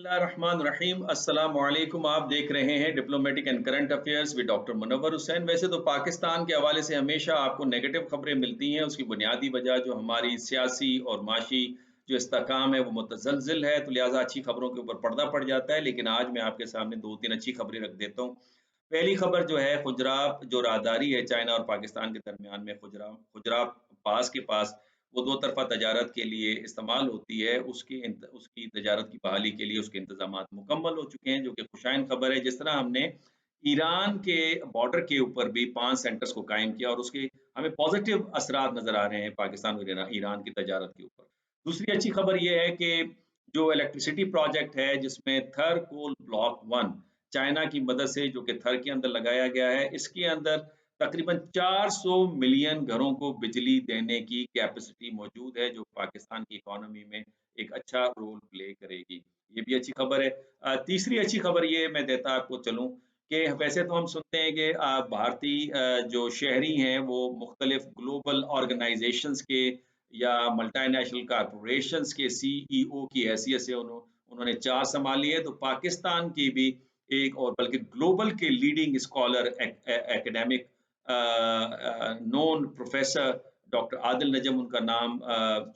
बिस्मिल्लाहिर्रहमानिर्रहीम। अस्सलाम वालेकुम। आप देख रहे हैं diplomatic and current affairs with doctor Munawar Hussain. वैसे तो पाकिस्तान के हवाले से हमेशा आपको नेगेटिव खबरें मिलती हैं। उसकी बुनियादी वजह जो हमारी सियासी और माशी जो इस्तेहकाम है वो मुतज़लज़िल है, तो लिहाजा अच्छी खबरों के ऊपर पर्दा पड़ जाता है। लेकिन आज मैं आपके सामने दो तीन अच्छी खबरें रख देता हूँ। पहली खबर जो है, खुजरात जो राहदारी है चाइना और पाकिस्तान के दरमियान में, खुजरात पास के पास वो दो तरफ़ा तजारत के लिए इस्तेमाल होती है, उसकी तजारत की बहाली के लिए उसके इंतज़ामात मुकम्मल हो चुके हैं, जो कि खुशाइन खबर है। जिस तरह हमने ईरान के बॉर्डर के ऊपर भी 5 सेंटर्स को कायम किया और उसके हमें पॉज़िटिव असरात नज़र आ रहे हैं पाकिस्तान और ईरान की तजारत के ऊपर। दूसरी अच्छी खबर ये है कि जो इलेक्ट्रिसिटी प्रोजेक्ट है, जिसमें थर कोल ब्लॉक 1 चाइना की मदद से जो कि थर के अंदर लगाया गया है, इसके अंदर तकरीबन 400 मिलियन घरों को बिजली देने की कैपेसिटी मौजूद है, जो पाकिस्तान की इकोनॉमी में एक अच्छा रोल प्ले करेगी। ये भी अच्छी खबर है। तीसरी अच्छी खबर ये मैं देता आपको चलूँ कि वैसे तो हम सुनते हैं कि भारतीय जो शहरी हैं वो मुख्तलिफ ग्लोबल ऑर्गेनाइजेशंस के या मल्टीनेशनल कॉर्पोरेशंस के सीईओ की हैसियत से उन्होंने चार्ज संभाली है, तो पाकिस्तान की भी एक और बल्कि ग्लोबल के leading scholar academic known professor doctor Adil Najam उनका नाम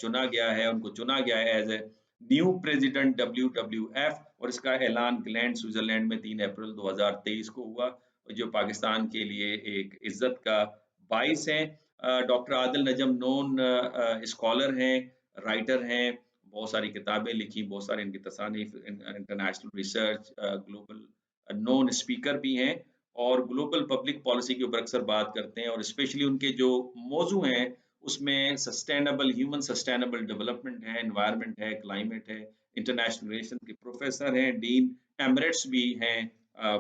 चुना गया है, उनको चुना गया है as a new president WWF, और इसका ऐलान ग्लैंड स्विट्जरलैंड में 3 अप्रैल 2023 को हुआ, जो पाकिस्तान के लिए एक इज्जत का बाइस है। Doctor Adil Najam known scholar हैं, राइटर हैं, बहुत सारी किताबें लिखी, बहुत सारे इनकी तसानीफ, international research, global known speaker भी हैं और ग्लोबल पब्लिक पॉलिसी के ऊपर अक्सर बात करते हैं, और स्पेशली उनके जो मौजू हैं उसमें ह्यूमन सस्टेनेबल डेवलपमेंट है, एनवायरनमेंट है, क्लाइमेट है। इंटरनेशनल रिलेशन के प्रोफेसर हैं, डीन एमरेट्स भी हैं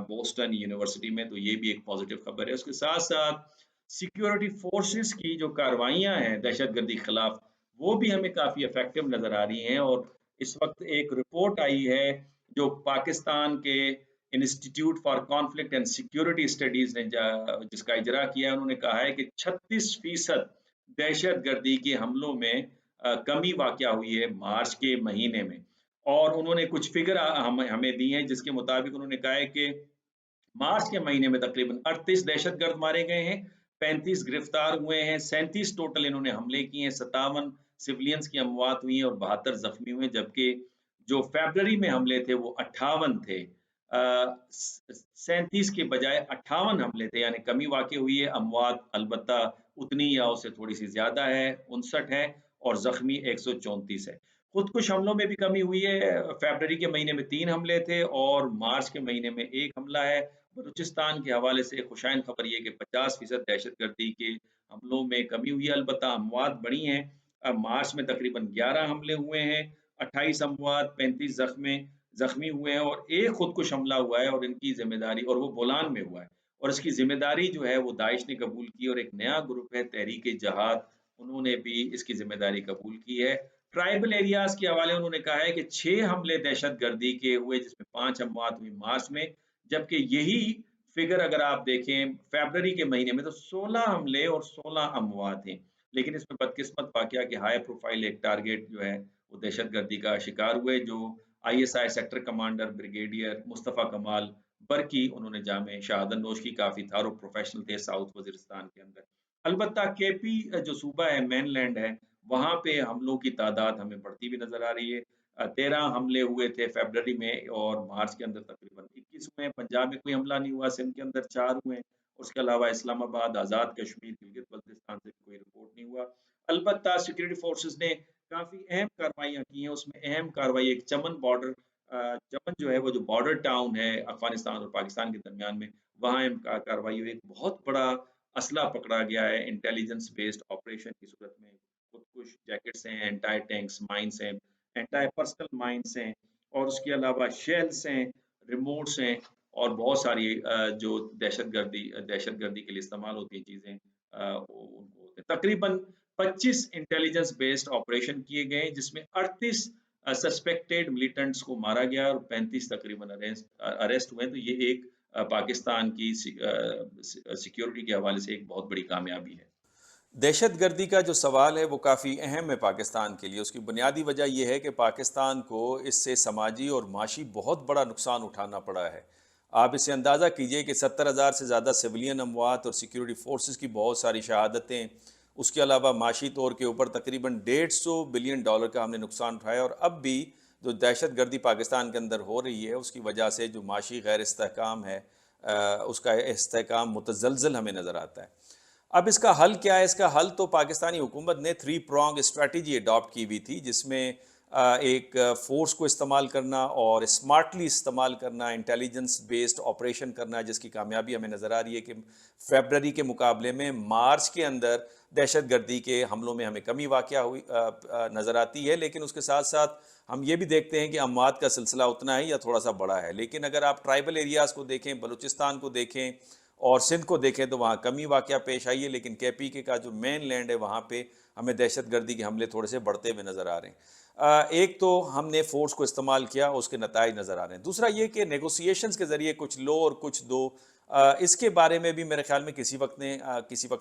बोस्टन यूनिवर्सिटी में, तो ये भी एक पॉजिटिव खबर है। उसके साथ साथ सिक्योरिटी फोर्सेस की जो कार्रवाइयां हैं दहशतगर्दी के खिलाफ, वो भी हमें काफी इफेक्टिव नजर आ रही हैं। और इस वक्त एक रिपोर्ट आई है जो पाकिस्तान के institute for conflict and security studies ने जिसका इजरा किया है, उन्होंने कहा है कि 36% दहशतगर्दी के हमलों में कमी वाक़या हुई है मार्च के महीने में। और उन्होंने कुछ फिगर हमें दी हैं, जिसके मुताबिक उन्होंने कहा है कि मार्च के महीने में तकरीबन 38 दहशतगर्द मारे गए हैं, 35 गिरफ्तार हुए हैं, 37 टोटल इन्होंने हमले किए हैं, 57 सिविलियंस की अमवात हुई हैं और 72 जख्मी हुए, जबकि जो फरवरी में हमले थे वो 58 थे। 37 के बजाय 58 हमले थे, यानी कमी वाक़ई हुई है। अमवात अलबत्ता उतनी या उससे थोड़ी सी ज्यादा है, 59 है, और जख्मी 134 है। खुदकुश हमलों में भी कमी हुई है। फरवरी के महीने में 3 हमले थे और मार्च के महीने में 1 हमला है। बलूचिस्तान के हवाले से खुशाइन खबर ये कि 50% दहशतगर्दी के हमलों में कमी हुई है, अलबत्ता अमवात बढ़ी हैं। मार्च में तकरीबन 11 हमले हुए हैं, 28 अमवात, 35 जख्मी हुए हैं और एक खुदकुश हमला हुआ है, और इनकी जिम्मेदारी, और वो बोलान में हुआ है, और इसकी जिम्मेदारी जो है वो दाइश ने कबूल की, और एक नया ग्रुप है तहरीक जहाद, उन्होंने भी इसकी जिम्मेदारी कबूल की है। ट्राइबल एरियाज के हवाले उन्होंने कहा है कि 6 हमले दहशतगर्दी के हुए, जिसमें 5 अमवात हुई मार्च में, जबकि यही फिगर अगर आप देखें फरवरी के महीने में तो 16 हमले और 16 अमवात हैं। लेकिन इसमें बदकिस्मत वाकया कि हाई प्रोफाइल एक टारगेट जो है वो दहशतगर्दी का शिकार हुए, जो ISI sector commander brigadier Mustafa कमाल बरकी, उन्होंने जामे शहादत नोश की, काफी थारो प्रोफेशनल थे साउथ वजीरिस्तान के अंदर। अलबत्ता KP जो सूबा है, मेनलैंड है, वहां पे हमलों की तादाद हमें बढ़ती हुई नजर आ रही है। 13 हमले हुए थे फरवरी में और मार्च के अंदर तकरीबन 21 हुए। पंजाब में कोई हमला नहीं हुआ, सिंध के अंदर 4 हुए। उसके अलावा इस्लामाबाद, आजाद कश्मीर, गिलगित बल्तिस्तान से कोई रिपोर्ट नहीं हुआ। अलबत्ता सिक्योरिटी फोर्सेस ने काफी अहम कार्रवाइयां की हैं, उसमें अहम कार्रवाई एक चमन बॉर्डर, चमन जो है वो जो बॉर्डर टाउन है अफगानिस्तान और पाकिस्तान के दरमियान में, वहां कार्रवाई हुई। एक बहुत बड़ा असला पकड़ा गया है इंटेलिजेंस बेस्ड ऑपरेशन की सूरत में। कुछ जैकेट्स हैं, एंटायर टैंक्स माइंस हैं, एंटायर पर्सनल माइंस हैं, और उसके अलावा शेल्स हैं, रिमोट्स हैं, और बहुत सारी जो दहशतगर्दी के लिए इस्तेमाल होती हैं चीजें, उनको होते हैं। तकरीबन 25 इंटेलिजेंस बेस्ड ऑपरेशन किए गए, जिसमें 38 सस्पेक्टेड मिलिटेंट्स को मारा गया और 35 तकरीबन अरेस्ट हुए। तो ये एक पाकिस्तान की सिक्योरिटी के हवाले से एक बहुत बड़ी कामयाबी है। دہشت گردی کا جو سوال ہے وہ کافی اہم ہے پاکستان کے لیے. اس کی بنیادی وجہ یہ ہے کہ پاکستان کو اس سے سماجی اور معاشی بہت بڑا نقصان اٹھانا پڑا ہے. آپ اسے اندازہ کیجئے کہ 70,000 سے زیادہ سویلین اموات اور سیکیورٹی فورسز کی بہت ساری شہادتیں، اس کے علاوہ معاشی طور کے اوپر تقریباً $150 بلین کا ہم نے نقصان اٹھایا. اور اب بھی جو دہشت گردی پاکستان کے اندر ہو رہی ہے اس کی وجہ سے جو معاشی غیر استحکام ہے، اس کا استحکام متزلزل ہمیں نظر آتا ہے. اب اس کا حل کیا ہے؟ اس کا حل تو پاکستانی حکومت نے 3 پرونگ اسٹریٹجی اڈاپٹ کی ہوئی تھی، جس میں ایک فورس کو استعمال کرنا اور اسمارٹلی استعمال کرنا، انٹیلیجنس بیسڈ آپریشن کرنا، جس کی کامیابی ہمیں نظر آ رہی ہے کہ فیبرری کے مقابلے میں مارچ کے اندر دہشت گردی کے حملوں میں ہمیں کمی واقع ہوئی نظر آتی ہے. لیکن اس کے ساتھ ساتھ ہم یہ بھی دیکھتے ہیں کہ اموات کا سلسلہ اتنا ہے یا تھوڑا سا بڑا ہے. لیکن اگر آپ ٹرائبل ایریاز کو دیکھیں، بلوچستان کو دیکھیں اور سندھ کو دیکھیں تو وہاں کمی واقعہ پیش آئی ہے. لیکن کے کا جو مین لینڈ ہے وہاں پہ ہمیں دہشت گردی کے حملے تھوڑے سے بڑھتے ہوئے نظر آ رہے ہیں. ایک تو ہم نے فورس کو استعمال کیا، اس کے نتائج نظر آ رہے ہیں. دوسرا یہ کہ نیگوسیشنز کے ذریعے کچھ لو اور کچھ دو، اس کے بارے میں بھی میرے خیال میں کسی وقت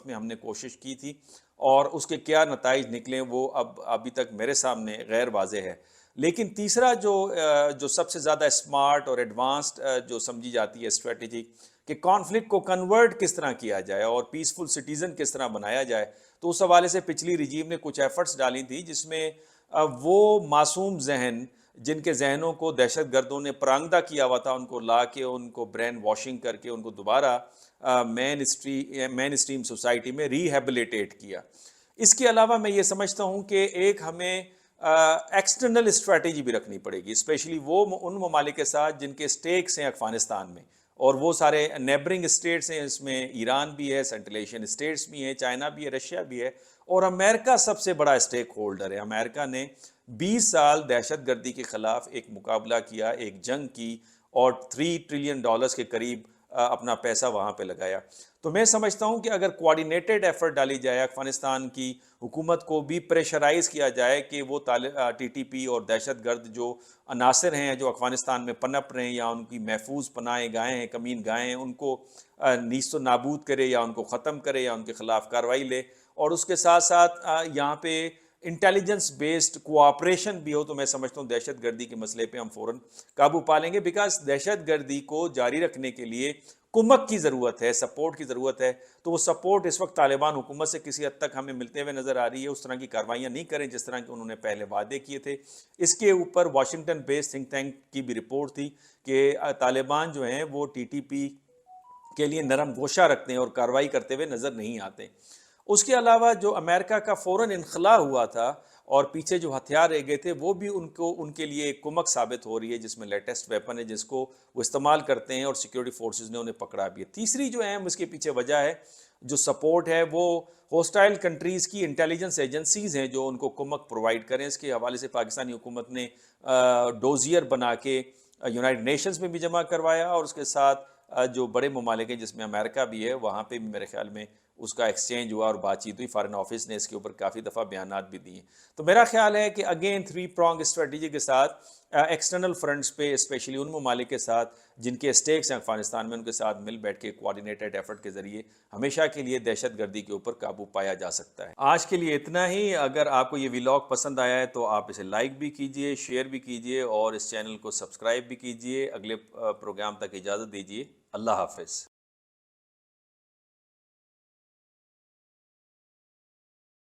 میں ہم نے کوشش کی تھی، اور اس کے کیا نتائج نکلیں وہ ابھی تک میرے سامنے غیر واضح ہے. لیکن تیسرا جو سب سے زیادہ اسمارٹ اور ایڈوانسڈ جو سمجھی جاتی ہے اسٹریٹجی، کہ کانفلکٹ کو کنورٹ کس طرح کیا جائے اور پیسفل سٹیزن کس طرح بنایا جائے، تو اس حوالے سے پچھلی رجیم نے کچھ ایفرٹس ڈالی تھی، جس میں وہ معصوم ذہن جن کے ذہنوں کو دہشت گردوں نے پرانگدہ کیا ہوا تھا، ان کو لا کے، ان کو برین واشنگ کر کے، ان کو دوبارہ مین اسٹریم سوسائٹی میں ریہیبلیٹیٹ کیا. اس کے علاوہ میں یہ سمجھتا ہوں کہ ایک ہمیں ایکسٹرنل اسٹریٹجی بھی رکھنی پڑے گی، اسپیشلی وہ ان ممالک کے ساتھ جن کے سٹیکس ہیں افغانستان میں، اور وہ سارے نیبرنگ اسٹیٹس ہیں. اس میں ایران بھی ہے، سینٹرل ایشین اسٹیٹس بھی ہیں، چائنا بھی ہے، رشیا بھی ہے، اور امریکہ سب سے بڑا اسٹیک ہولڈر ہے. امریکہ نے 20 سال دہشت گردی کے خلاف ایک مقابلہ کیا، ایک جنگ کی، اور $3 ٹریلین کے قریب اپنا پیسہ وہاں پہ لگایا. تو میں سمجھتا ہوں کہ اگر کوارڈینیٹڈ ایفرٹ ڈالی جائے، افغانستان کی حکومت کو بھی پریشرائز کیا جائے کہ وہ ٹی ٹی پی اور دہشت گرد جو عناصر ہیں جو افغانستان میں پنپ رہے ہیں یا ان کی محفوظ پناہ گاہیں ہیں، کمین گاہیں ہیں، ان کو نیست و نابود کرے یا ان کو ختم کرے یا ان کے خلاف کارروائی لے. اور اس کے ساتھ ساتھ یہاں پہ انٹیلیجنس بیسڈ کوآپریشن بھی ہو، تو میں سمجھتا ہوں دہشت گردی کے مسئلے پہ ہم فوراً قابو پا لیں گے. بیکاز دہشت گردی کو جاری رکھنے کے لیے کمک کی ضرورت ہے، سپورٹ کی ضرورت ہے. تو وہ سپورٹ اس وقت طالبان حکومت سے کسی حد تک ہمیں ملتے ہوئے نظر آ رہی ہے. اس طرح کی کاروائیاں نہیں کریں جس طرح کہ انہوں نے پہلے وعدے کیے تھے. اس کے اوپر واشنگٹن بیس تھنک ٹینک کی بھی رپورٹ تھی کہ طالبان جو ہیں وہ ٹی ٹی پی کے لیے نرم گوشہ رکھتے ہیں اور کارروائی کرتے ہوئے نظر نہیں آتے. اس کے علاوہ جو امریکہ کا فوراً انخلا ہوا تھا اور پیچھے جو ہتھیار رہ گئے تھے، وہ بھی ان کے لیے ایک کمک ثابت ہو رہی ہے، جس میں لیٹسٹ ویپن ہے جس کو وہ استعمال کرتے ہیں، اور سیکیورٹی فورسز نے انہیں پکڑا بھی ہے. تیسری جو اہم اس کے پیچھے وجہ ہے، جو سپورٹ ہے، وہ ہوسٹائل کنٹریز کی انٹیلیجنس ایجنسیز ہیں جو ان کو کمک پرووائڈ کریں. اس کے حوالے سے پاکستانی حکومت نے ڈوزیئر بنا کے یونائٹڈ نیشنز میں بھی جمع کروایا، اور اس کے ساتھ جو بڑے ممالک ہیں جس میں امریکہ بھی ہے، وہاں پہ بھی میرے خیال میں اس کا ایکسچینج ہوا اور بات چیت ہوئی. فارن آفس نے اس کے اوپر کافی دفعہ بیانات بھی دیے. تو میرا خیال ہے کہ اگین 3 پرونگ اسٹریٹجی کے ساتھ ایکسٹرنل فرنٹس پہ، اسپیشلی ان ممالک کے ساتھ جن کے اسٹیکس ہیں افغانستان میں، ان کے ساتھ مل بیٹھ کے کوارڈینیٹڈ ایفرٹ کے ذریعے ہمیشہ کے لیے دہشت گردی کے اوپر قابو پایا جا سکتا ہے. آج کے لیے اتنا ہی. اگر آپ کو یہ ولاگ پسند آیا ہے تو آپ اسے لائک بھی کیجئے، شیئر بھی کیجئے، اور اس چینل کو سبسکرائب بھی کیجئے. اگلے پروگرام تک اجازت دیجئے. اللہ حافظ.